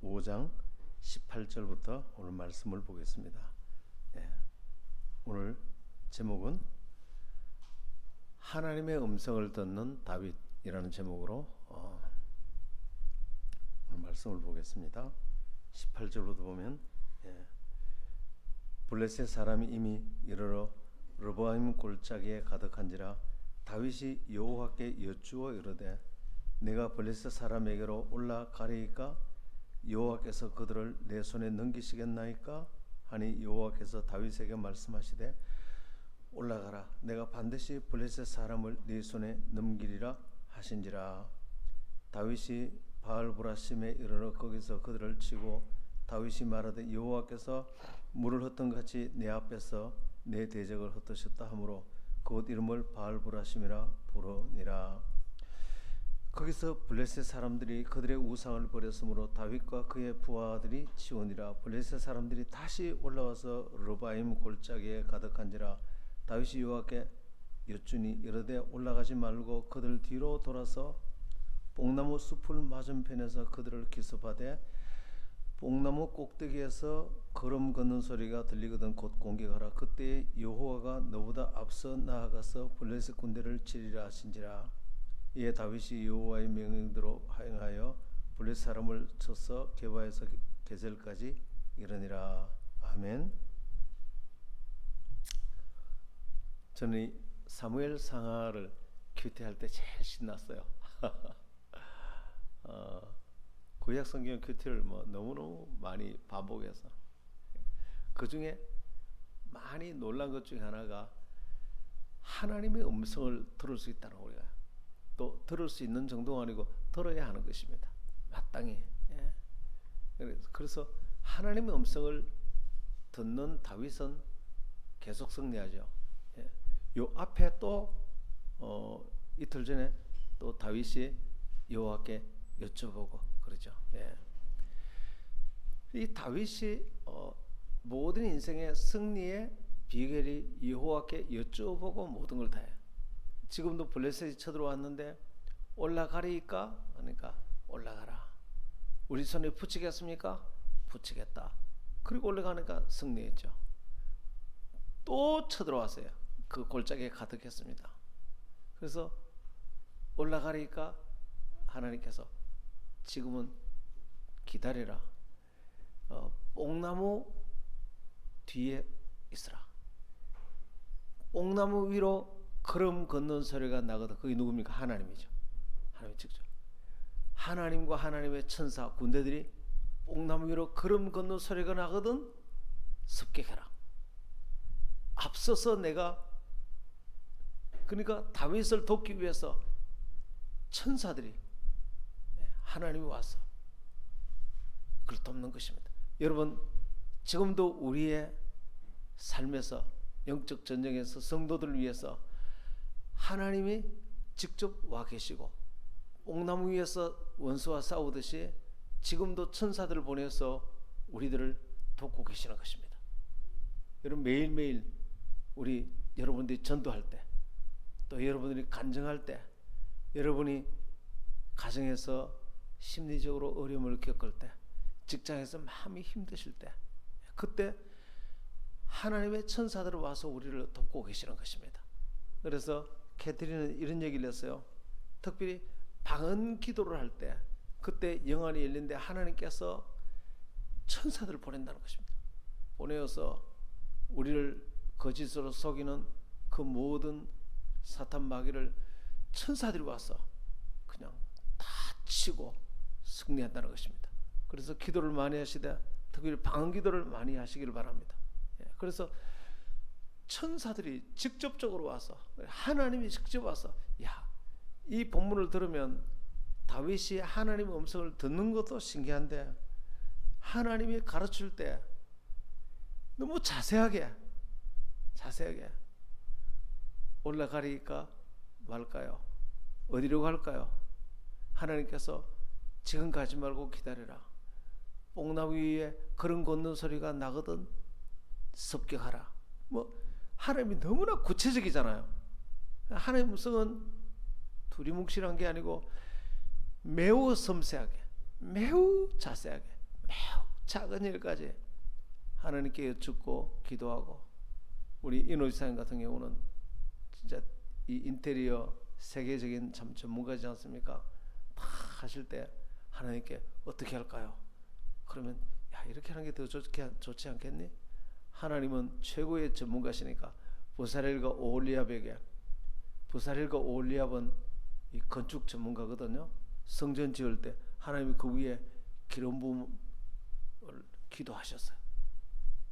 5장 18절부터 오늘 말씀을 보겠습니다. 오늘 제목은 하나님의 음성을 듣는 다윗이라는 제목으로 오늘 말씀을 보겠습니다. 18절부터 보면 블레셋 사람이 이미 이르러 르보암 골짜기에 가득한지라 다윗이 여호와께 여쭈어 이르되 내가 블레셋 사람에게로 올라가리이까 여호와께서 그들을 내 손에 넘기시겠나이까 하니 여호와께서 다윗에게 말씀하시되 올라가라 내가 반드시 블레셋 사람을 네 손에 넘기리라 하신지라. 다윗이 바알브라심에 이르러 거기서 그들을 치고 다윗이 말하되 여호와께서 물을 흩은 같이 내 앞에서 내 대적을 흩으셨다 하므로 그곳 이름을 바알브라심이라 부르니라. 거기서 블레셋 사람들이 그들의 우상을 버렸으므로 다윗과 그의 부하들이 치우니라. 블레셋 사람들이 다시 올라와서 르보암 골짜기에 가득한지라 다윗이 여호와께 여쭈니 이르되 올라가지 말고 그들 뒤로 돌아서 뽕나무 숲을 맞은편에서 그들을 기습하되 뽕나무 꼭대기에서 걸음 걷는 소리가 들리거든 곧 공격하라. 그때 여호와가 너보다 앞서 나아가서 블레셋 군대를 치리라 하신지라. 이에 다윗이 여호와의 명령대로 행하여 블레셋 사람을 쳐서 게바에서 게셀까지 이르니라. 아멘. 저는 이 사무엘 상하를 큐티할 때 제일 신났어요. 구약 성경 큐티를 너무너무 많이 반복해서 그 중에 많이 놀란 것 중에 하나가 하나님의 음성을 들을 수 있다는 거. 우리가 또 들을 수 있는 정도가 아니고 들어야 하는 것입니다. 마땅히. 그래서 하나님의 음성을 듣는 다윗은 계속 승리하죠. 요 앞에 또 이틀 전에 또 다윗이 여호와께 여쭤보고 그러죠. 이 다윗이 모든 인생의 승리의 비결이 여호와께 여쭤보고 모든 걸 다 해요. 지금도 블레셋이 쳐들어왔는데 올라가리까? 그러니까 올라가라. 우리 손에 붙이겠습니까? 붙이겠다. 그리고 올라가니까 승리했죠. 또 쳐들어왔어요. 그 골짜기에 가득했습니다. 그래서 올라가리까? 하나님께서 지금은 기다리라. 뽕나무 뒤에 있으라. 뽕나무 위로 걸음 걷는 소리가 나거든. 그게 누굽니까? 하나님이죠. 하나님 직접. 하나님과 하나님의 천사 군대들이 뽕나무 위로 걸음 걷는 소리가 나거든. 습격해라. 앞서서 내가 그러니까 다윗을 돕기 위해서 천사들이 하나님이 와서 그를 돕는 것입니다. 여러분 지금도 우리의 삶에서 영적 전쟁에서 성도들을 위해서 하나님이 직접 와 계시고 뽕나무 위에서 원수와 싸우듯이 지금도 천사들을 보내서 우리들을 돕고 계시는 것입니다. 여러분 매일매일 우리 여러분들이 전도할 때 또 여러분들이 간증할 때 여러분이 가정에서 심리적으로 어려움을 겪을 때 직장에서 마음이 힘드실 때 그때 하나님의 천사들이 와서 우리를 돕고 계시는 것입니다. 그래서 캐트린은 이런 얘기를 했어요. 특별히 방언 기도를 할 때 그때 영안이 열린데 하나님께서 천사들을 보낸다는 것입니다. 보내어서 우리를 거짓으로 속이는 그 모든 사탄 마귀를 천사들이 와서 그냥 다 치고 승리한다는 것입니다. 그래서 기도를 많이 하시되 특별히 방언 기도를 많이 하시기를 바랍니다. 그래서 천사들이 직접적으로 와서 하나님이 직접 와서 이 본문을 들으면 다윗이 하나님의 음성을 듣는 것도 신기한데 하나님이 가르칠 때 너무 자세하게 올라가리까 말까요? 어디로 갈까요? 하나님께서 지금 가지 말고 기다려라. 뽕나무 위에 걸음 걷는 소리가 나거든 습격하라. 하나님이 너무나 구체적이잖아요. 하나님의 음성은 두리뭉실한 게 아니고 매우 섬세하게 매우 자세하게 작은 일까지 하나님께 여쭙고 기도하고, 우리 이노지사님 같은 경우는 진짜 이 인테리어 세계적인 참 전문가지 않습니까? 다 하실 때 하나님께 어떻게 할까요? 그러면 야, 이렇게 하는 게 더 좋지 않겠니? 하나님은 최고의 전문가시니까 부사렐과 오홀리압에게, 부사렐과 오홀리압은 이 건축 전문가거든요. 성전 지을 때 하나님이 그 위에 기름 부음을 기도하셨어요.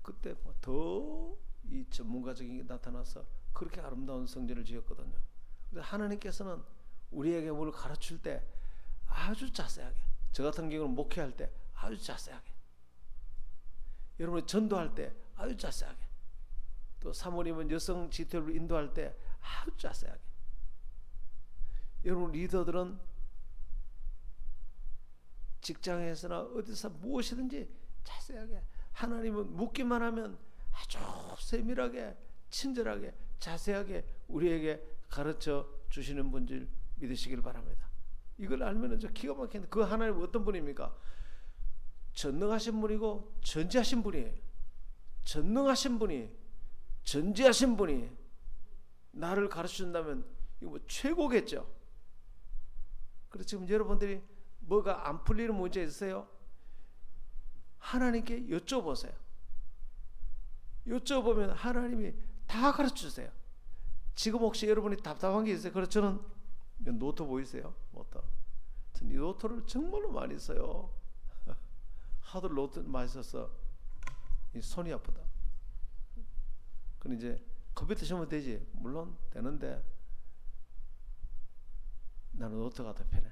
그때 더 이 전문가적인 게 나타나서 그렇게 아름다운 성전을 지었거든요. 그래서 하나님께서는 우리에게 뭘 가르칠 때 아주 자세하게, 저 같은 경우는 목회할 때 아주 자세하게, 여러분이 전도할 때 아주 자세하게, 또 사모님은 여성 지도를 인도할 때 아주 자세하게, 여러분 리더들은 직장에서나 어디서 무엇이든지 자세하게, 하나님은 묻기만 하면 아주 세밀하게, 친절하게, 자세하게 우리에게 가르쳐 주시는 분들 믿으시길 바랍니다. 이걸 알면 저 기가 막히는데, 그 하나님은 어떤 분입니까? 전능하신 분이고 전지하신 분이에요. 전능하신 분이, 전지하신 분이 나를 가르쳐 준다면 이거 뭐 최고겠죠. 그래서 지금 여러분들이 뭐가 안 풀리는 문제 있으세요? 하나님께 여쭤보세요. 여쭤보면 하나님이 다 가르쳐 주세요. 지금 혹시 여러분이 답답한 게 있어요? 그래서 저는 노트 보이세요? 저는 이 노트를 정말로 많이 써요. 하도 노트 많이 써서 이 손이 아프다. 그럼 이제 컴퓨터 시면 되지. 물론 되는데 나는 노트가 더 편해.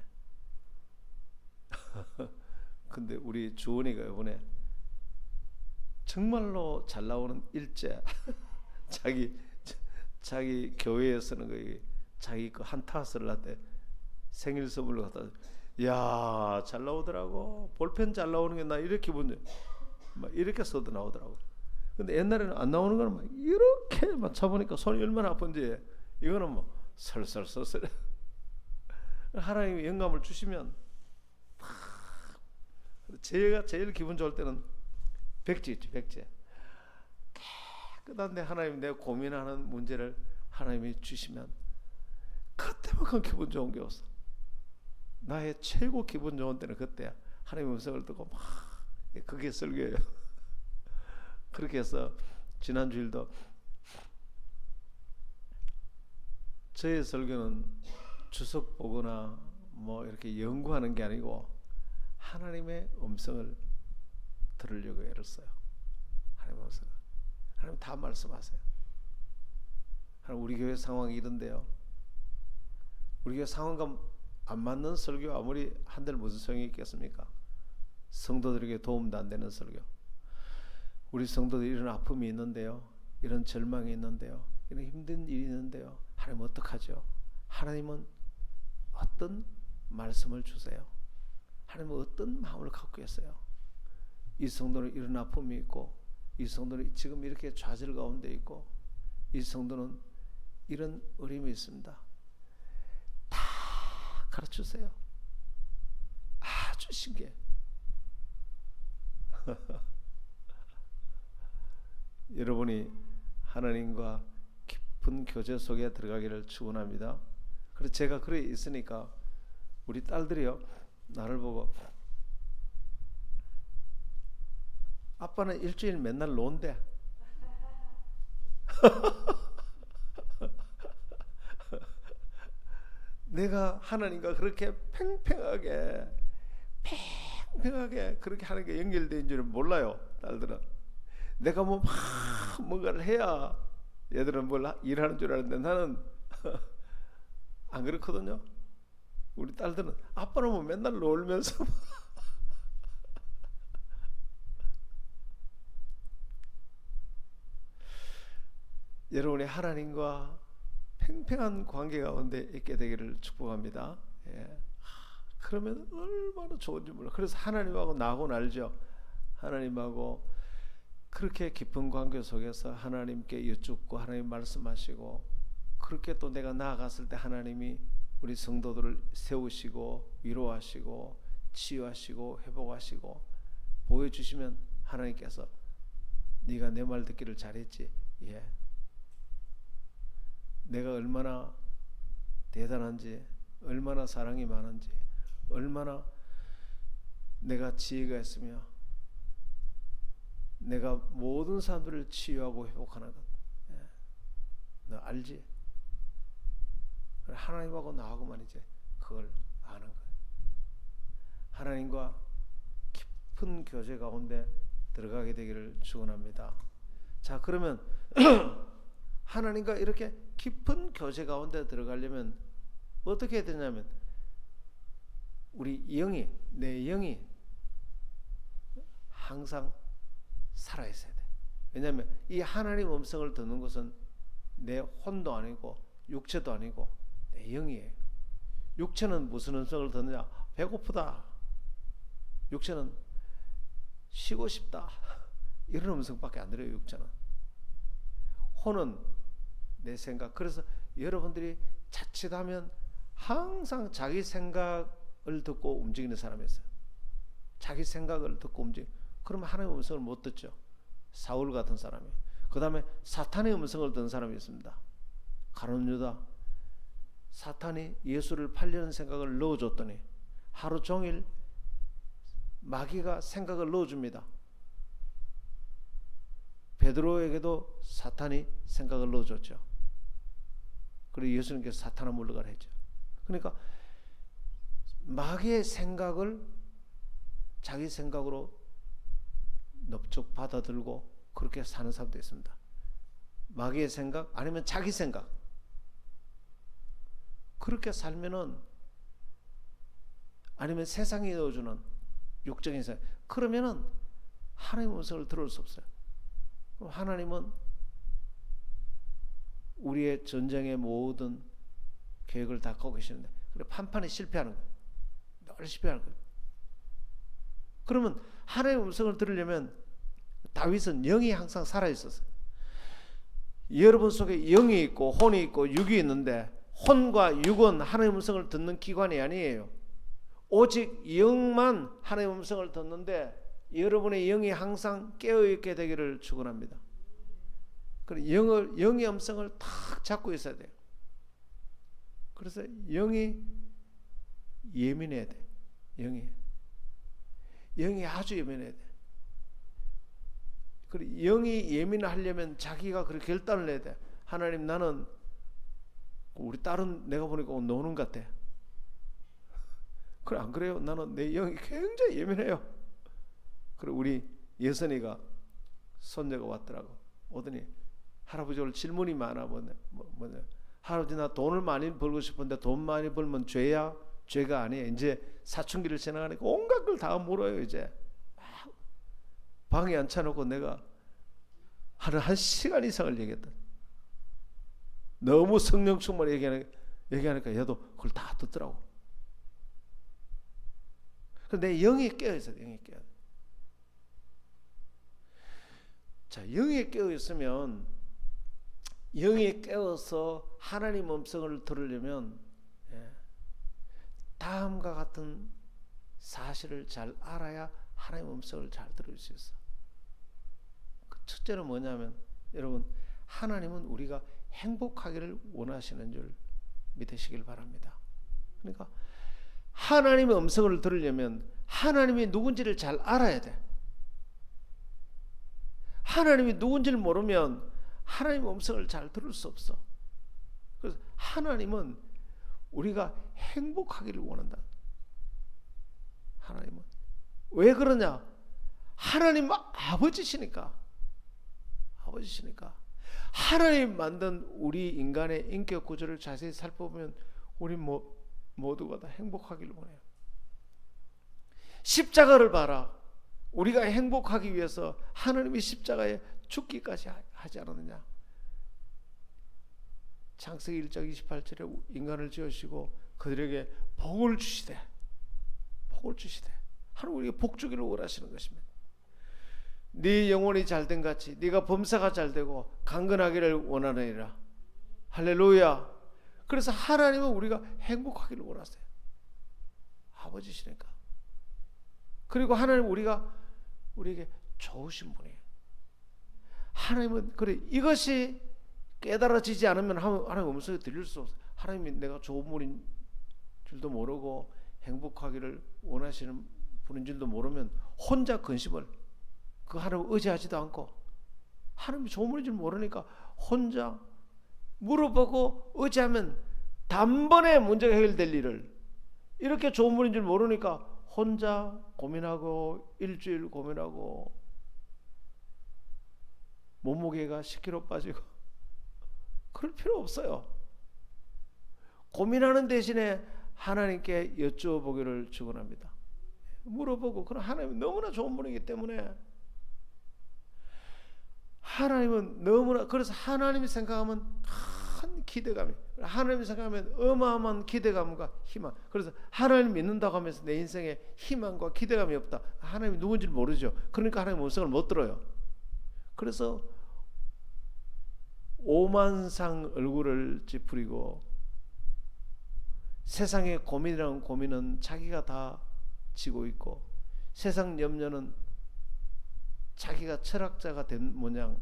근데 우리 주원이가 이번에 정말로 잘 나오는 일제 자기 교회에서는 그 자기 그 한타스를 할 때 생일 선물로 갖다, 야, 잘 나오더라고. 볼펜 잘 나오는 게 나 이렇게 본적, 막 이렇게 써도 나오더라고. 근데 옛날에는 안 나오는 거는 막 이렇게 막 쳐보니까 손이 얼마나 아픈지, 이거는 뭐 설설설설. 하나님이 영감을 주시면, 제가 제일 기분 좋을 때는 백지 있지, 백지. 깨끗한데 하나님 내가 고민하는 문제를 하나님이 주시면 그때만큼 기분 좋은 게 없어. 나의 최고 기분 좋은 때는 그때야. 하나님의 음성을 듣고 막, 그게 설교예요. 그렇게 해서 지난주일도 저의 설교는 주석 보거나 뭐 이렇게 연구하는 게 아니고 하나님의 음성을 들으려고 애를 써요. 하나님의 음성을. 하나님 다 말씀하세요. 하나님, 우리 교회 상황이 이런데요. 우리 교회 상황과 안 맞는 설교 아무리 한들 무슨 소용이 있겠습니까? 성도들에게 도움도 안 되는 설교. 우리 성도들이 이런 아픔이 있는데요, 이런 절망이 있는데요, 이런 힘든 일이 있는데요, 하나님 어떡하죠? 하나님은 어떤 말씀을 주세요? 하나님은 어떤 마음을 갖고 계세요? 이 성도는 이런 아픔이 있고, 이 성도는 지금 이렇게 좌절 가운데 있고, 이 성도는 이런 어려움이 있습니다. 다 가르쳐주세요. 아주 신기해. 여러분이 하나님과 깊은 교제 속에 들어가기를 축원합니다. 그래서 제가 그래 있으니까 우리 딸들이요, 나를 보고 아빠는 일주일 맨날 논대. 내가 하나님과 그렇게 팽팽하게 그렇게 하는 게 연결된 줄은 몰라요. 딸들은 내가 뭐 막 뭔가를 해야 얘들은 뭘 일하는 줄 아는데 나는 안 그렇거든요. 우리 딸들은 아빠는 뭐 맨날 놀면서 여러분이 하나님과 팽팽한 관계 가운데 있게 되기를 축복합니다. 예. 그러면 얼마나 좋은지 몰라. 그래서 하나님하고 나하고는 알죠. 하나님하고 그렇게 깊은 관계 속에서 하나님께 여쭙고 하나님 말씀하시고, 그렇게 또 내가 나아갔을 때 하나님이 우리 성도들을 세우시고 위로하시고 치유하시고 회복하시고 보여주시면 하나님께서 네가 내 말 듣기를 잘했지. 예. 내가 얼마나 대단한지, 얼마나 사랑이 많은지, 얼마나 내가 지혜가 있으며 내가 모든 사람들을 치유하고 회복하는 것, 예. 너 알지? 하나님하고 나하고만 이제 그걸 아는 거예요. 하나님과 깊은 교제 가운데 들어가게 되기를 축원합니다. 자, 그러면 하나님과 이렇게 깊은 교제 가운데 들어가려면 어떻게 해야 되냐면 우리 영이, 내 영이 항상 살아있어야 돼. 왜냐하면 이 하나님 음성을 듣는 것은 내 혼도 아니고 육체도 아니고 내 영이에요. 육체는 무슨 음성을 듣느냐? 배고프다. 육체는 쉬고 싶다. 이런 음성밖에 안 들어요. 육체는. 혼은 내 생각. 그래서 여러분들이 자칫하면 항상 자기 생각을 듣고 움직이는 사람이 있어요. 자기 생각을 듣고 움직여. 그러면 하나님의 음성을 못 듣죠. 사울 같은 사람이. 그 다음에 사탄의 음성을 듣는 사람이 있습니다. 가룟 유다. 사탄이 예수를 팔려는 생각을 넣어줬더니 하루 종일 마귀가 생각을 넣어줍니다. 베드로에게도 사탄이 생각을 넣어줬죠. 그리고 예수님께서 사탄아 물러가라 했죠. 그러니까 마귀의 생각을 자기 생각으로 넙죽 받아들고 그렇게 사는 사람도 있습니다. 마귀의 생각 아니면 자기 생각 그렇게 살면은, 아니면 세상이 넣어주는 육적인 생각, 그러면은 하나님의 음성을 들을 수 없어요. 하나님은 우리의 전쟁의 모든 계획을 다 갖고 계시는데 판판에 실패하는 거예요. 늘 실패하는 거예요. 그러면 하나님의 음성을 들으려면 다윗은 영이 항상 살아있었어요. 여러분 속에 영이 있고 혼이 있고 육이 있는데 혼과 육은 하나님의 음성을 듣는 기관이 아니에요. 오직 영만 하나님의 음성을 듣는데 여러분의 영이 항상 깨어있게 되기를 축원합니다. 영의 음성을 탁 잡고 있어야 돼요. 그래서 영이 예민해야 돼. 영이 아주 예민해야 돼. 그리고 영이 예민하려면 자기가 그렇게 결단을 내야 돼. 하나님, 나는 우리 딸은 내가 보니까 노는 것 같아. 그래, 안 그래요? 나는 내 영이 굉장히 예민해요. 그리고 우리 예선이가 손녀가 왔더라고. 오더니 할아버지 오늘 질문이 많아. 뭐냐? 할아버지 나 돈을 많이 벌고 싶은데 돈 많이 벌면 죄야? 죄가 아니에요. 이제 사춘기를 지나가니까 온갖 걸 다 물어요. 이제 방에 앉혀놓고 내가 한 1시간 이상을 얘기했다. 너무 성령 충만히 얘기하니까 얘도 그걸 다 듣더라고. 내 영이 깨어있어요. 영이 깨어. 자, 영이 깨어 있으면, 영이 깨어서 하나님 음성을 들으려면 다음과 같은 사실을 잘 알아야 하나님 음성을 잘 들을 수 있어. 그 첫째는 뭐냐면, 여러분, 하나님은 우리가 행복하기를 원하시는 줄 믿으시길 바랍니다. 그러니까 하나님의 음성을 들으려면 하나님이 누군지를 잘 알아야 돼. 하나님이 누군지를 모르면 하나님의 음성을 잘 들을 수 없어. 그래서 하나님은 우리가 행복하기를 원한다. 하나님은 왜 그러냐? 하나님 아버지시니까. 하나님 만든 우리 인간의 인격 구조를 자세히 살펴보면 우리 모두가 다 행복하기를 원해요. 십자가를 봐라. 우리가 행복하기 위해서 하나님이 십자가에 죽기까지 하지 않았느냐? 창세기 1장 28절에 인간을 지으시고 그들에게 복을 주시되 하나님 우리에게 복 주기를 원하시는 것입니다. 네 영혼이 잘된 같이 네가 범사가 잘되고 강건하기를 원하느니라. 할렐루야. 그래서 하나님은 우리가 행복하기를 원하세요. 아버지시니까. 그리고 하나님 우리가 우리에게 좋으신 분이에요. 하나님은 그래 이것이 깨달아지지 않으면 하나님 음성에 들릴 수 없어요. 하나님이 내가 좋은 분인 줄도 모르고 행복하기를 원하시는 분인 줄도 모르면 혼자 근심을 그 하나님을 의지하지도 않고 하나님이 좋은 분인 줄 모르니까 혼자 물어보고 의지하면 단번에 문제가 해결될 일을 이렇게 좋은 분인 줄 모르니까 혼자 고민하고 일주일 고민하고 몸무게가 10kg 빠지고 그럴 필요 없어요. 고민하는 대신에 하나님께 여쭤보기를 축원합니다. 물어보고 그럼 하나님은 너무나 좋은 분이기 때문에 하나님은 너무나 그래서 하나님이 생각하면 큰 기대감이 하나님이 생각하면 어마어마한 기대감과 희망 그래서 하나님 믿는다고 하면서 내 인생에 희망과 기대감이 없다. 하나님이 누군지 모르죠. 그러니까 하나님의 음성을 못 들어요. 그래서 오만상 얼굴을 찌푸리고 세상의 고민이라는 고민은 자기가 다 지고 있고 세상 염려는 자기가 철학자가 된 모양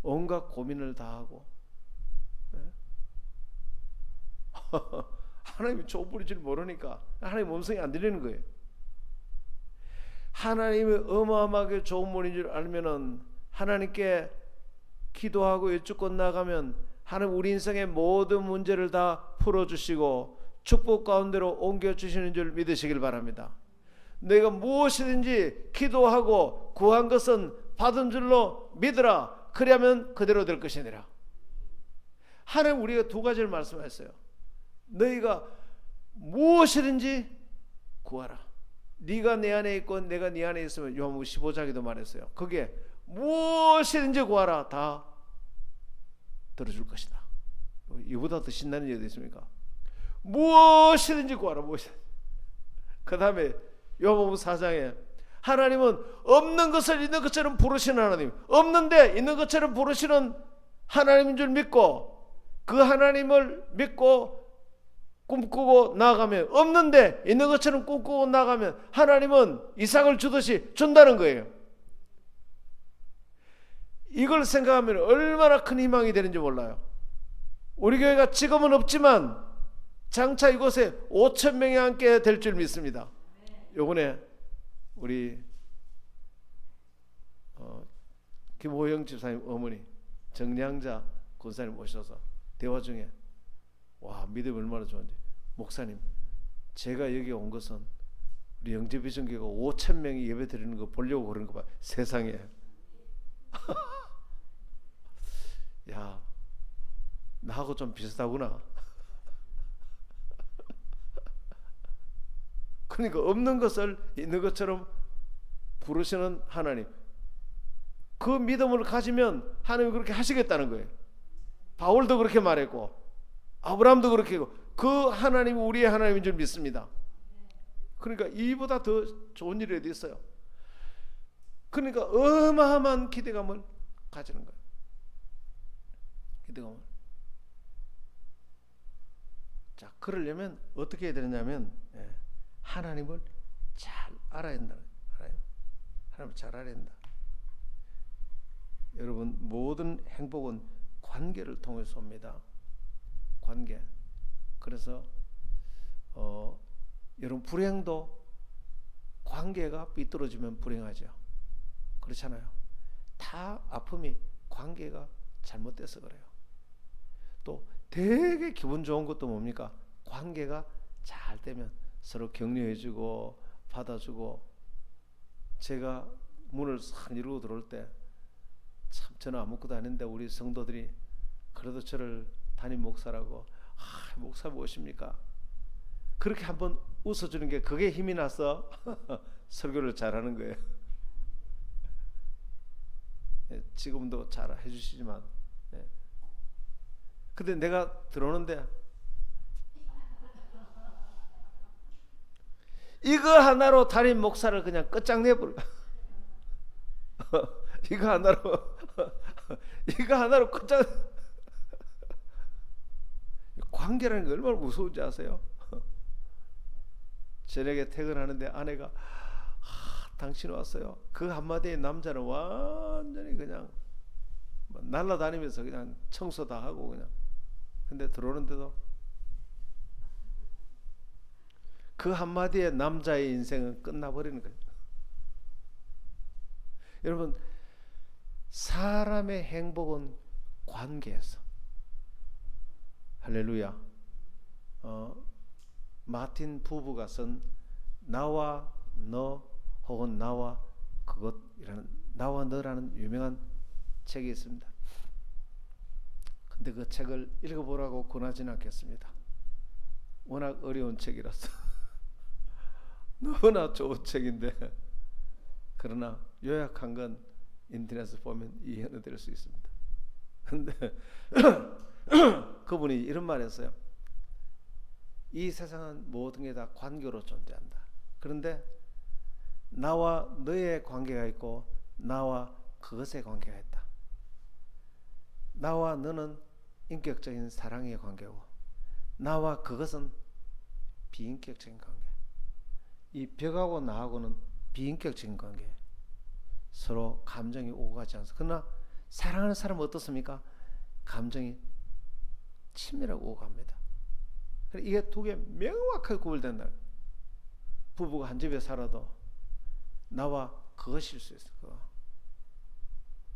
온갖 고민을 다 하고 하나님이 좋은 분인 줄 모르니까 하나님 음성이 안 들리는 거예요. 하나님이 어마어마하게 좋은 분인 줄 알면은 하나님께 기도하고 여쭙고 나가면 하나님 우리 인생의 모든 문제를 다 풀어주시고 축복 가운데로 옮겨주시는 줄 믿으시길 바랍니다. 내가 무엇이든지 기도하고 구한 것은 받은 줄로 믿으라. 그러면 그대로 될 것이니라. 하나님 우리가 두 가지를 말씀하셨어요. 너희가 무엇이든지 구하라. 네가 내 안에 있고 내가 네 안에 있으면 요한복음 15장에도 말했어요. 그게 무엇이든지 구하라. 다 들어줄 것이다. 이보다 더 신나는 얘기 있습니까? 무엇이든지 구하라. 무엇이든지. 그 다음에 요한복음 4장에 하나님은 없는 것을 있는 것처럼 부르시는 하나님, 없는데 있는 것처럼 부르시는 하나님인 줄 믿고 그 하나님을 믿고 꿈꾸고 나아가면 없는데 있는 것처럼 꿈꾸고 나아가면 하나님은 이상을 주듯이 준다는 거예요. 이걸 생각하면 얼마나 큰 희망이 되는지 몰라요. 우리 교회가 지금은 없지만 장차 이곳에 5,000명이 함께 될 줄 믿습니다. 요번에 우리 김호영 집사님 어머니 정량자 권사님 오셔서 대화 중에 와 믿음이 얼마나 좋은지 목사님 제가 여기 온 것은 우리 영재비전교회가 5,000명이 예배 드리는 거 보려고 그런 거 봐. 세상에 야 나하고 좀 비슷하구나. 그러니까 없는 것을 있는 것처럼 부르시는 하나님, 그 믿음을 가지면 하나님이 그렇게 하시겠다는 거예요. 바울도 그렇게 말했고 아브라함도 그렇게 했고 그 하나님이 우리의 하나님인 줄 믿습니다. 그러니까 이보다 더 좋은 일이 어디 있어요. 그러니까 어마어마한 기대감을 가지는 거예요. 기대감을. 자, 그러려면 어떻게 해야 되느냐면 하나님을 잘 알아야 된다. 하나님을 잘 알아야 된다. 여러분 모든 행복은 관계를 통해서 옵니다. 관계. 그래서 여러분 불행도 관계가 삐뚤어지면 불행하죠. 그렇잖아요. 다 아픔이 관계가 잘못돼서 그래요. 또 되게 기분 좋은 것도 뭡니까? 관계가 잘 되면 서로 격려해주고 받아주고. 제가 문을 싹 이루고 들어올 때 참 저는 아무것도 아닌데 우리 성도들이 그래도 저를 담임 목사라고 목사 무엇입니까? 그렇게 한번 웃어주는 게 그게 힘이 나서 설교를 잘하는 거예요. 지금도 잘 해주시지만 근데 내가 들어오는데 이거 하나로 담임 목사를 그냥 끝장내버려. 이거 하나로 끝장. 관계라는 게 얼마나 무서운지 아세요? 저녁에 퇴근하는데 아내가 당신 왔어요. 그 한마디에 남자는 완전히 그냥 날아다니면서 그냥 청소 다 하고 그냥. 근데 들어오는데도 그 한마디에 남자의 인생은 끝나버리는 거예요. 여러분, 사람의 행복은 관계에서. 할렐루야. 마틴 부부가 쓴 나와 너 혹은 나와 그것이라는, 나와 너라는 유명한 책이 있습니다. 근데 그 책을 읽어보라고 권하지는 않겠습니다. 워낙 어려운 책이라서 너무나 좋은 책인데, 그러나 요약한 건 인터넷에 보면 이해는 될 수 있습니다. 근데 그분이 이런 말 했어요. 이 세상은 모든 게 다 관계로 존재한다. 그런데 나와 너의 관계가 있고 나와 그것의 관계가 있다. 나와 너는 인격적인 사랑의 관계고 나와 그것은 비인격적인 관계. 이 벽하고 나하고는 비인격적인 관계. 서로 감정이 오고 가지 않습니다. 그러나 사랑하는 사람은 어떻습니까? 감정이 친밀하고 오고 갑니다. 이게 두 개 명확하게 구별된다. 부부가 한 집에 살아도 나와 그것일 수 있어. 그거.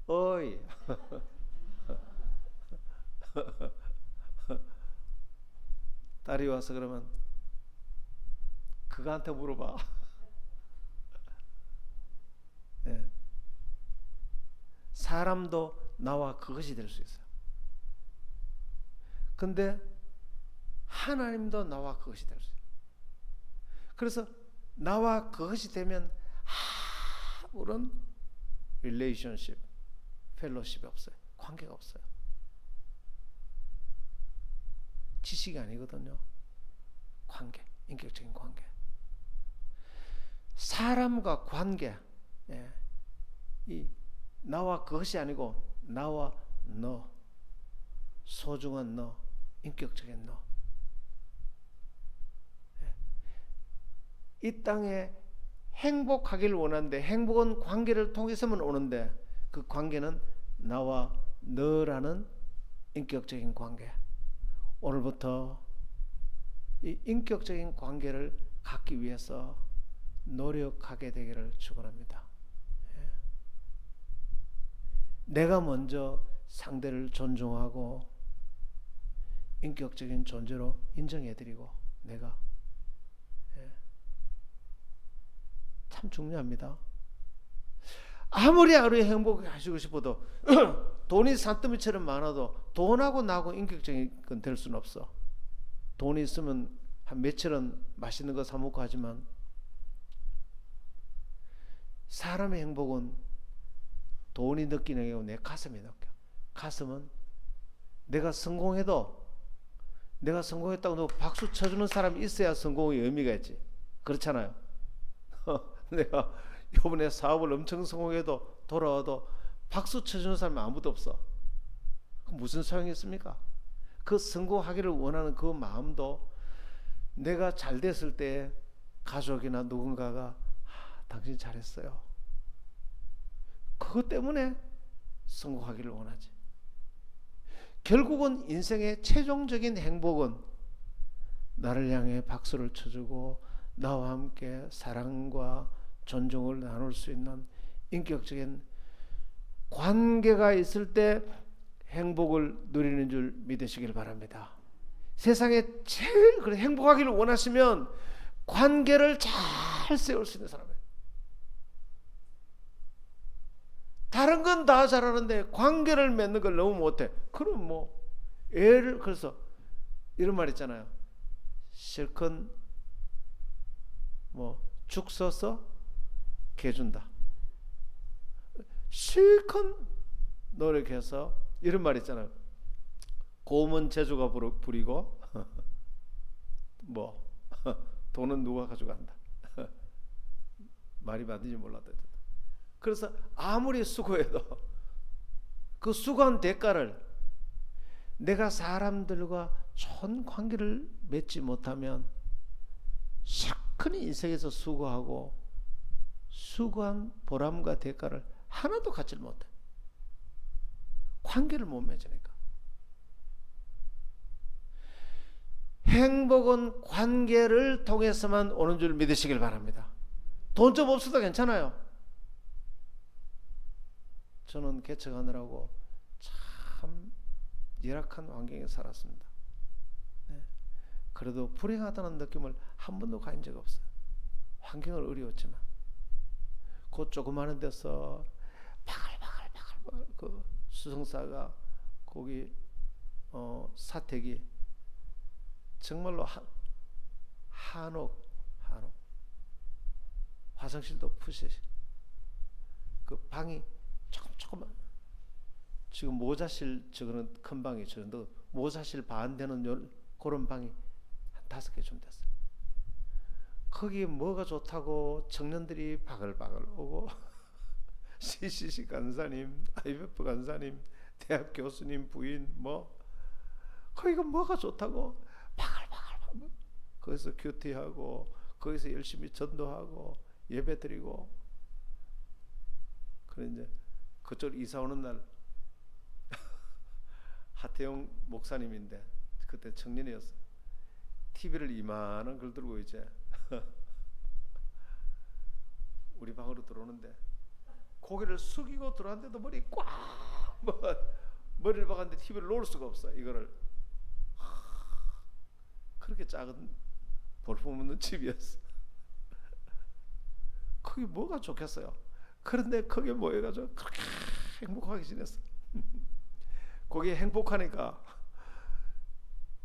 어이. 딸이 와서 그러면 그거한테 물어봐. 네. 사람도 나와 그것이 될 수 있어요. 근데 하나님도 나와 그것이 될 수 있어요. 그래서 나와 그것이 되면 아무런 릴레이션십, 펠로십이 없어요. 관계가 없어요. 지식이 아니거든요. 관계, 인격적인 관계. 사람과 관계, 예. 이 나와 그것이 아니고 나와 너, 소중한 너, 인격적인 너. 예. 이 땅에 행복하기를 원하는데 행복은 관계를 통해서만 오는데 그 관계는 나와 너라는 인격적인 관계. 오늘부터 이 인격적인 관계를 갖기 위해서 노력하게 되기를 축원합니다. 예. 내가 먼저 상대를 존중하고 인격적인 존재로 인정해드리고 내가, 예. 참 중요합니다. 아무리 하루에 행복하시고 싶어도 돈이 산더미처럼 많아도 돈하고 나하고 인격적인 건 될 수는 없어. 돈이 있으면 한 며칠은 맛있는 거 사 먹고 하지만 사람의 행복은 돈이 느끼는 게 아니고 내 가슴이 느껴. 가슴은 내가 성공했다고 너 박수 쳐주는 사람이 있어야 성공의 의미가 있지. 그렇잖아요. 내가 이번에 사업을 엄청 성공해도 돌아와도 박수 쳐주는 사람이 아무도 없어. 무슨 소용이 있습니까? 그 성공하기를 원하는 그 마음도 내가 잘 됐을 때 가족이나 누군가가 당신 잘했어요. 그것 때문에 성공하기를 원하지. 결국은 인생의 최종적인 행복은 나를 향해 박수를 쳐주고 나와 함께 사랑과 존중을 나눌 수 있는 인격적인 관계가 있을 때 행복을 누리는 줄 믿으시길 바랍니다. 세상에 제일 행복하기를 원하시면 관계를 잘 세울 수 있는 사람이에요. 다른 건 다 잘하는데 관계를 맺는 걸 너무 못해. 그럼 그래서 이런 말 있잖아요. 실컷 죽 써서 개 준다. 실컷 노력해서 이런 말 있잖아요. 곰은 제주가 부리고 돈은 누가 가져간다. 말이 맞는지 몰랐다. 그래서 아무리 수고해도 그 수고한 대가를 내가 사람들과 좋은 관계를 맺지 못하면 실컷 인생에서 수고하고 수고한 보람과 대가를 하나도 갖지 못해. 관계를 못 맺으니까. 행복은 관계를 통해서만 오는 줄 믿으시길 바랍니다. 돈 좀 없어도 괜찮아요. 저는 개척하느라고 참 열악한 환경에 살았습니다. 네. 그래도 불행하다는 느낌을 한 번도 가진 적이 없어요. 환경은 어려웠지만 그 조그마한 데서 바글바글 그 수성사가 거기 사택이 정말로 한옥 화장실도 푸시 그 방이 조금만 지금 모자실 저거는 큰 방이 저 정도 모자실 반 되는 그런 방이 한 5개 됐어요. 거기 뭐가 좋다고 청년들이 바글바글 오고 CCC 간사님, IMF 간사님, 대학 교수님 부인 뭐 거기가 뭐가 좋다고 바글바글 거기서 큐티하고 거기서 열심히 전도하고 예배드리고. 그래 이제 그쪽 이사 오는 날 하태용 목사님인데 그때 청년이었어. TV를 이만한 걸 들고 이제 우리 방으로 들어오는데 고개를 숙이고 들어왔는데도 머리 꽉 머리를 박았는데 TV를 놓을 수가 없어. 이거를 그렇게 작은 볼품없는 집이었어. 거기 뭐가 좋겠어요. 그런데 거기에 모여가지고 그렇게 행복하게 지냈어. 거기 행복하니까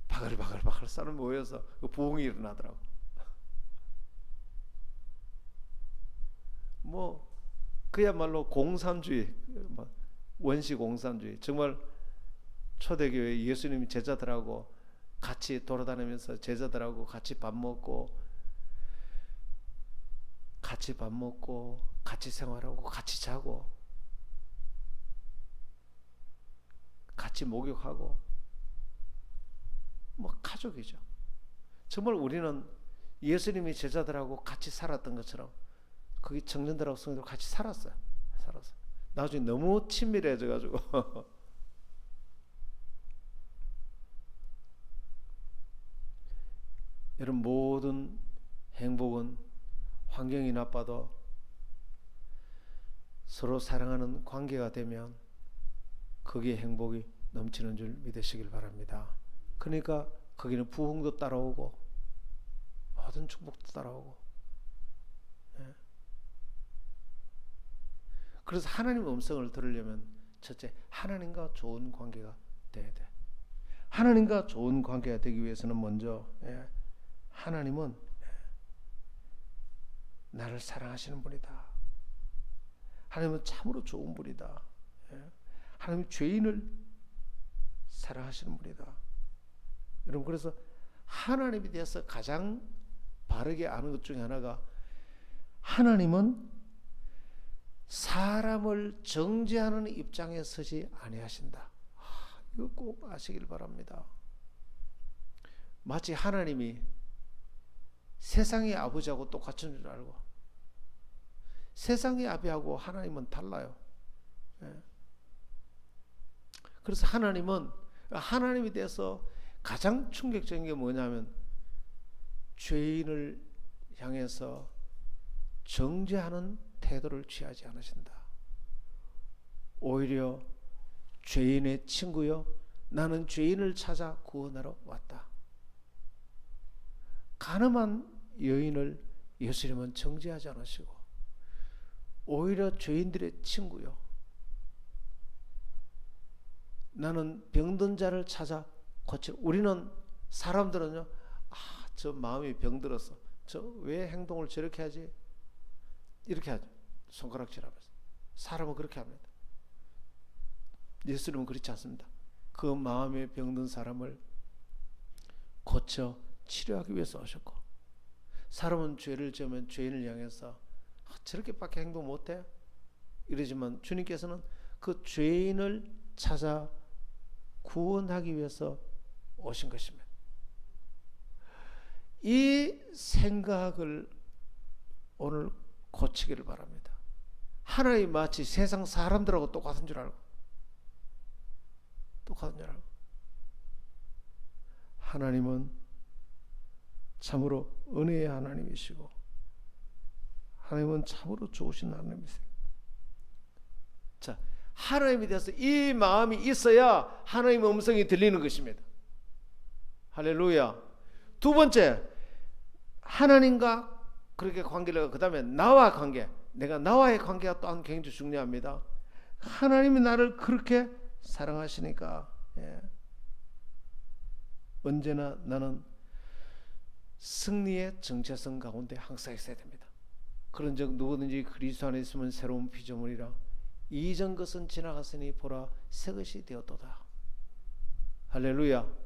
바글바글 사람 모여서 그 부흥이 일어나더라고. 뭐 그야말로 공산주의, 원시 공산주의. 정말 초대교회 예수님 제자들하고 같이 돌아다니면서 제자들하고 같이 밥 먹고 같이 생활하고 같이 자고 같이 목욕하고 뭐 가족이죠. 정말 우리는 예수님이 제자들하고 같이 살았던 것처럼 거기 청년들하고 성도들 같이 살았어요. 나중에 너무 친밀해져 가지고 여러분, 모든 행복은 환경이 나빠도 서로 사랑하는 관계가 되면 거기에 행복이 넘치는 줄 믿으시길 바랍니다. 그러니까 거기는 부흥도 따라오고 모든 축복도 따라오고. 예. 그래서 하나님의 음성을 들으려면 첫째, 하나님과 좋은 관계가 돼야 돼. 하나님과 좋은 관계가 되기 위해서는 먼저 하나님은 나를 사랑하시는 분이다. 하나님은 참으로 좋은 분이다. 하나님은 죄인을 사랑하시는 분이다. 여러분, 그래서 하나님에 대해서 가장 바르게 아는 것 중에 하나가 하나님은 사람을 정죄하는 입장에 서지 아니하신다. 이거 꼭 아시길 바랍니다. 마치 하나님이 세상의 아버지하고 똑같은 줄 알고, 세상의 아버지하고 하나님은 달라요. 그래서 하나님에 대해서 가장 충격적인 게 뭐냐면 죄인을 향해서 정죄하는 태도를 취하지 않으신다. 오히려 죄인의 친구여, 나는 죄인을 찾아 구원하러 왔다. 가늠한 여인을 예수님은 정죄하지 않으시고 오히려 죄인들의 친구요, 나는 병든 자를 찾아 고쳐. 우리는 사람들은요, 저 마음이 병들었어, 저 왜 행동을 저렇게 하지, 이렇게 하죠. 손가락질하면서. 사람은 그렇게 합니다. 예수님은 그렇지 않습니다. 그 마음에 병든 사람을 고쳐 치료하기 위해서 오셨고, 사람은 죄를 지으면 죄인을 향해서 저렇게밖에 행동 못해? 이러지만 주님께서는 그 죄인을 찾아 구원하기 위해서 오신 것입니다. 이 생각을 오늘 고치기를 바랍니다. 하나님 마치 세상 사람들하고 똑같은 줄 알고, 하나님은 참으로 은혜의 하나님이시고 하나님은 참으로 좋으신 하나님이세요. 자, 하나님에 대해서 이 마음이 있어야 하나님의 음성이 들리는 것입니다. 할렐루야. 두 번째, 하나님과 그렇게 관계를, 그 다음에 나와 관계, 내가 나와의 관계가 또한 굉장히 중요합니다. 하나님이 나를 그렇게 사랑하시니까 언제나 나는 승리의 정체성 가운데 항상 있어야 됩니다. 그런즉 누구든지 그리스도 안에 있으면 새로운 피조물이라 이전 것은 지나갔으니 보라 새 것이 되었도다. 할렐루야.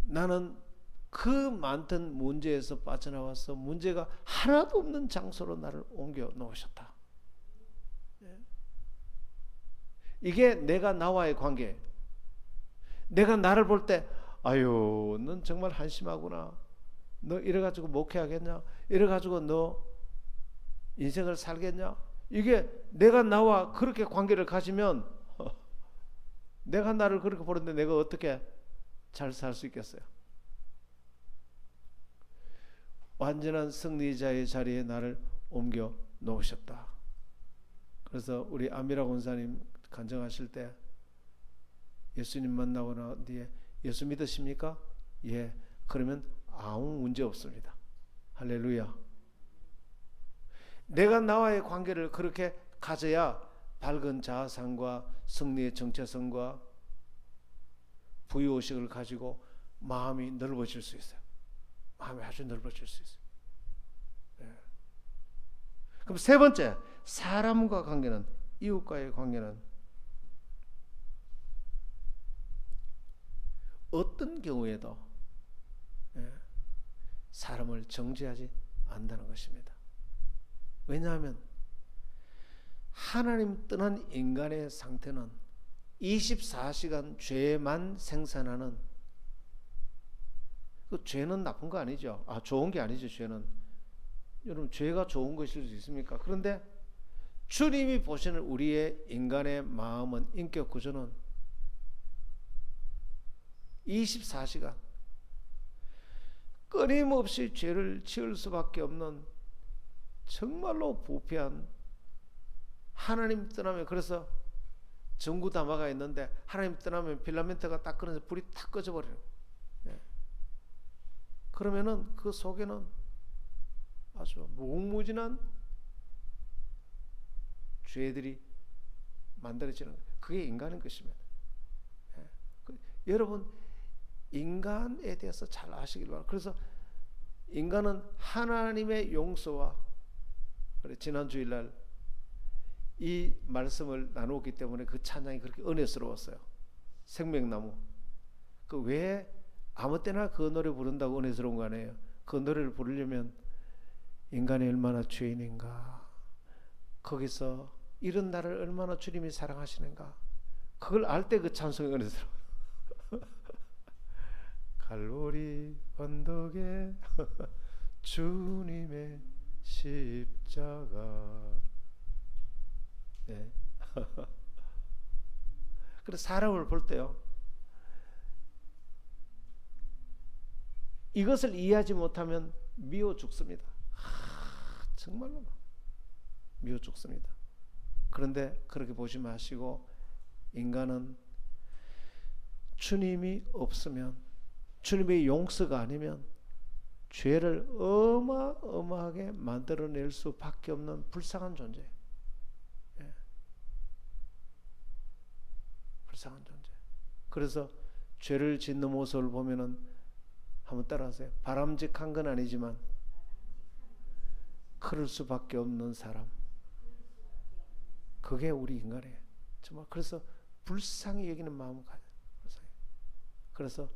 나는 그 많던 문제에서 빠져나와서 문제가 하나도 없는 장소로 나를 옮겨 놓으셨다. 이게 내가 나와의 관계. 내가 나를 볼 때 아유 넌 정말 한심하구나. 너 이래가지고 목회하겠냐? 이래가지고 너 인생을 살겠냐? 이게 내가 나와 그렇게 관계를 가지면 내가 나를 그렇게 보는데 내가 어떻게 잘 살 수 있겠어요? 완전한 승리자의 자리에 나를 옮겨 놓으셨다. 그래서 우리 아미라 권사님 간증하실 때 예수님 만나고 난 뒤에 예수 믿으십니까? 예. 그러면 아무 문제 없습니다. 할렐루야. 내가 나와의 관계를 그렇게 가져야 밝은 자아상과 승리의 정체성과 부유의식을 가지고 마음이 넓어질 수 있어요. 마음이 아주 넓어질 수 있어요. 네. 그럼 세 번째, 사람과 관계는, 이웃과의 관계는 어떤 경우에도 사람을 정죄하지 않는다는 것입니다. 왜냐하면 하나님 떠난 인간의 상태는 24시간 죄만 생산하는, 그 죄는 나쁜 거 아니죠. 좋은 게 아니죠. 죄는. 여러분 죄가 좋은 것일 수 있습니까? 그런데 주님이 보시는 우리의 인간의 마음은, 인격 구조는 24시간 끊임없이 죄를 지을 수밖에 없는 정말로 부패한, 하나님 떠나면, 그래서 전구 담화가 있는데 하나님 떠나면 필라멘트가 딱 끊어서 불이 탁 꺼져버려요. 그러면은 그 속에는 아주 무궁무진한 죄들이 만들어지는 거예요. 그게 인간인 것입니다. 여러분 인간에 대해서 잘 아시길 바랍니다. 그래서 인간은 하나님의 용서와, 지난 주일날 이 말씀을 나누었기 때문에 그 찬양이 그렇게 은혜스러웠어요. 생명나무. 그 왜 아무 때나 그 노래 부른다고 은혜스러운 거 아니에요. 그 노래를 부르려면 인간이 얼마나 죄인인가, 거기서 이런 나를 얼마나 주님이 사랑하시는가, 그걸 알 때 그 찬송이 은혜스러워요. 갈보리 언덕에 주님의 십자가. 네. 그래서 사람을 볼 때요, 이것을 이해하지 못하면 미워 죽습니다. 정말로 미워 죽습니다. 그런데 그렇게 보지 마시고, 인간은 주님이 없으면, 주님의 용서가 아니면 죄를 어마어마하게 만들어낼 수밖에 없는 불쌍한 존재. 불쌍한 존재. 그래서 죄를 짓는 모습을 보면은 한번 따라하세요. 바람직한 건 아니지만 그럴 수밖에 없는 사람. 그게 우리 인간이에요. 정말. 그래서 불쌍히 여기는 마음을 가져요. 그래서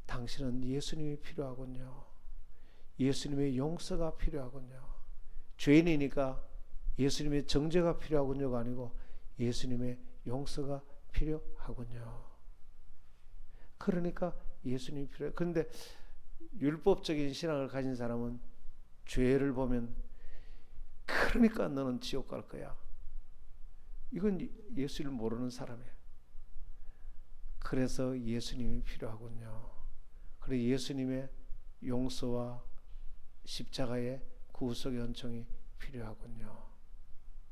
당신은 예수님이 필요하군요. 예수님의 용서가 필요하군요. 죄인이니까 예수님의 정죄가 필요하군요가 아니고 예수님의 용서가 필요하군요. 그러니까 예수님이 필요해요. 그런데 율법적인 신앙을 가진 사람은 죄를 보면 그러니까 너는 지옥 갈 거야. 이건 예수를 모르는 사람이에요. 그래서 예수님이 필요하군요. 그래서 예수님의 용서와 십자가의 구속의 은총이 필요하군요.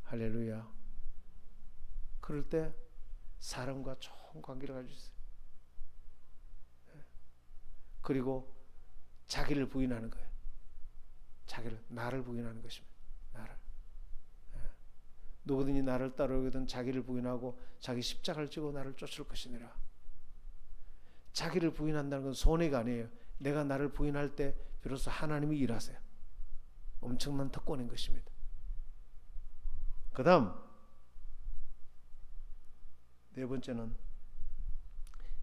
할렐루야. 그럴 때 사람과 좋은 관계를 가지고 있어요. 그리고 자기를 부인하는 거예요. 나를 부인하는 것입니다. 나를. 누구든지 나를 따르거든 자기를 부인하고 자기 십자가를 지고 나를 쫓을 것이니라. 자기를 부인한다는 건 손해가 아니에요. 내가 나를 부인할 때 비로소 하나님이 일하세요. 엄청난 특권인 것입니다. 그 다음 네 번째는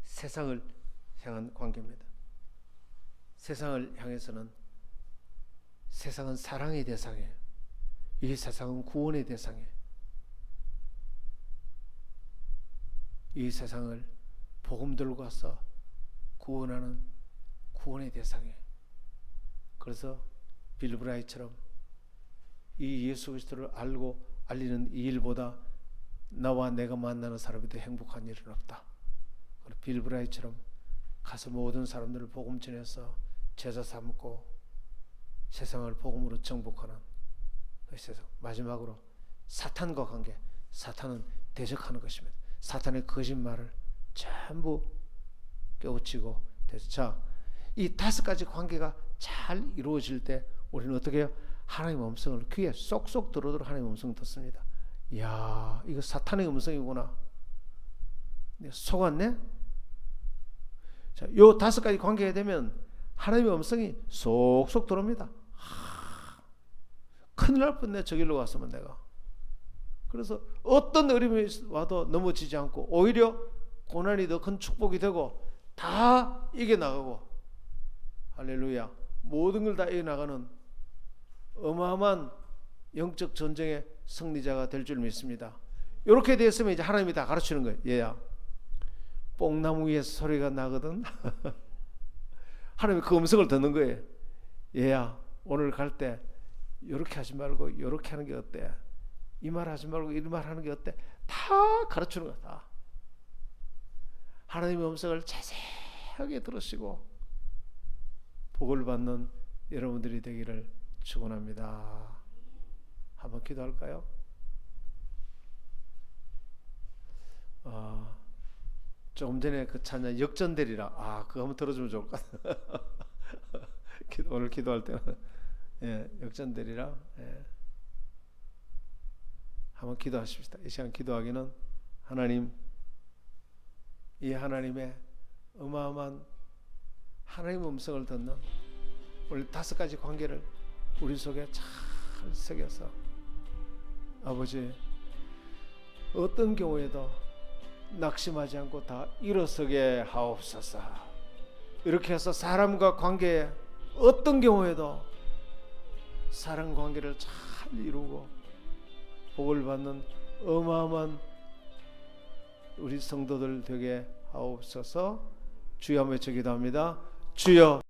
세상을 향한 관계입니다. 세상을 향해서는 세상은 사랑의 대상이에요. 이 세상은 구원의 대상이에요. 이 세상을 복음 들고 와서 구원하는 구원의 대상이에요. 그래서 빌 브라이처럼 이 예수 그리스도를 알고 알리는 이 일보다 나와 내가 만나는 사람이 더 행복한 일은 없다. 빌 브라이처럼 가서 모든 사람들을 복음 전해서 제자 삼고 세상을 복음으로 정복하는 그 세상. 마지막으로 사탄과 관계. 사탄은 대적하는 것입니다. 사탄의 거짓말을 전부 깨우치고 자, 이 다섯 가지 관계가 잘 이루어질 때 우리는 어떻게 해요? 하나님의 음성을 귀에 쏙쏙 들어오도록 하나님의 음성을 듣습니다. 이야, 이거 사탄의 음성이구나. 속았네? 자, 요 다섯 가지 관계가 되면 하나님의 음성이 쏙쏙 들어옵니다. 큰일 날 뻔네, 저 길로 갔으면 내가. 그래서 어떤 어려움이 와도 넘어지지 않고 오히려 고난이 더 큰 축복이 되고 다 이겨나가고, 할렐루야, 모든 걸 다 이겨나가는 어마어마한 영적 전쟁의 승리자가 될 줄 믿습니다. 이렇게 되었으면 이제 하나님이 다 가르치는 거예요. 얘야, 뽕나무 위에서 소리가 나거든. 하나님이 그 음성을 듣는 거예요. 얘야, 오늘 갈 때 이렇게 하지 말고 이렇게 하는 게 어때? 이 말 하지 말고 이 말 하는 게 어때? 다 가르치는 거야. 다. 하나님의 음성을 자세하게 들으시고 복을 받는 여러분들이 되기를 축원합니다. 한번 기도할까요? 조금 전에 그 찬양 역전되리라. 그거 한번 들어주면 좋을 것 같아요. 오늘 기도할 때는 역전되리라. 한번 기도하십시다. 이 시간 기도하기는 하나님, 이 하나님의 어마어마한 하나님의 음성을 듣는 우리 다섯 가지 관계를 우리 속에 잘 새겨서 아버지, 어떤 경우에도 낙심하지 않고 다 일어서게 하옵소서. 이렇게 해서 사람과 관계에 어떤 경우에도 사랑 관계를 잘 이루고 복을 받는 어마어마한 우리 성도들 되게 하옵소서. 주여 한번 외쳐 기도합니다. 주여.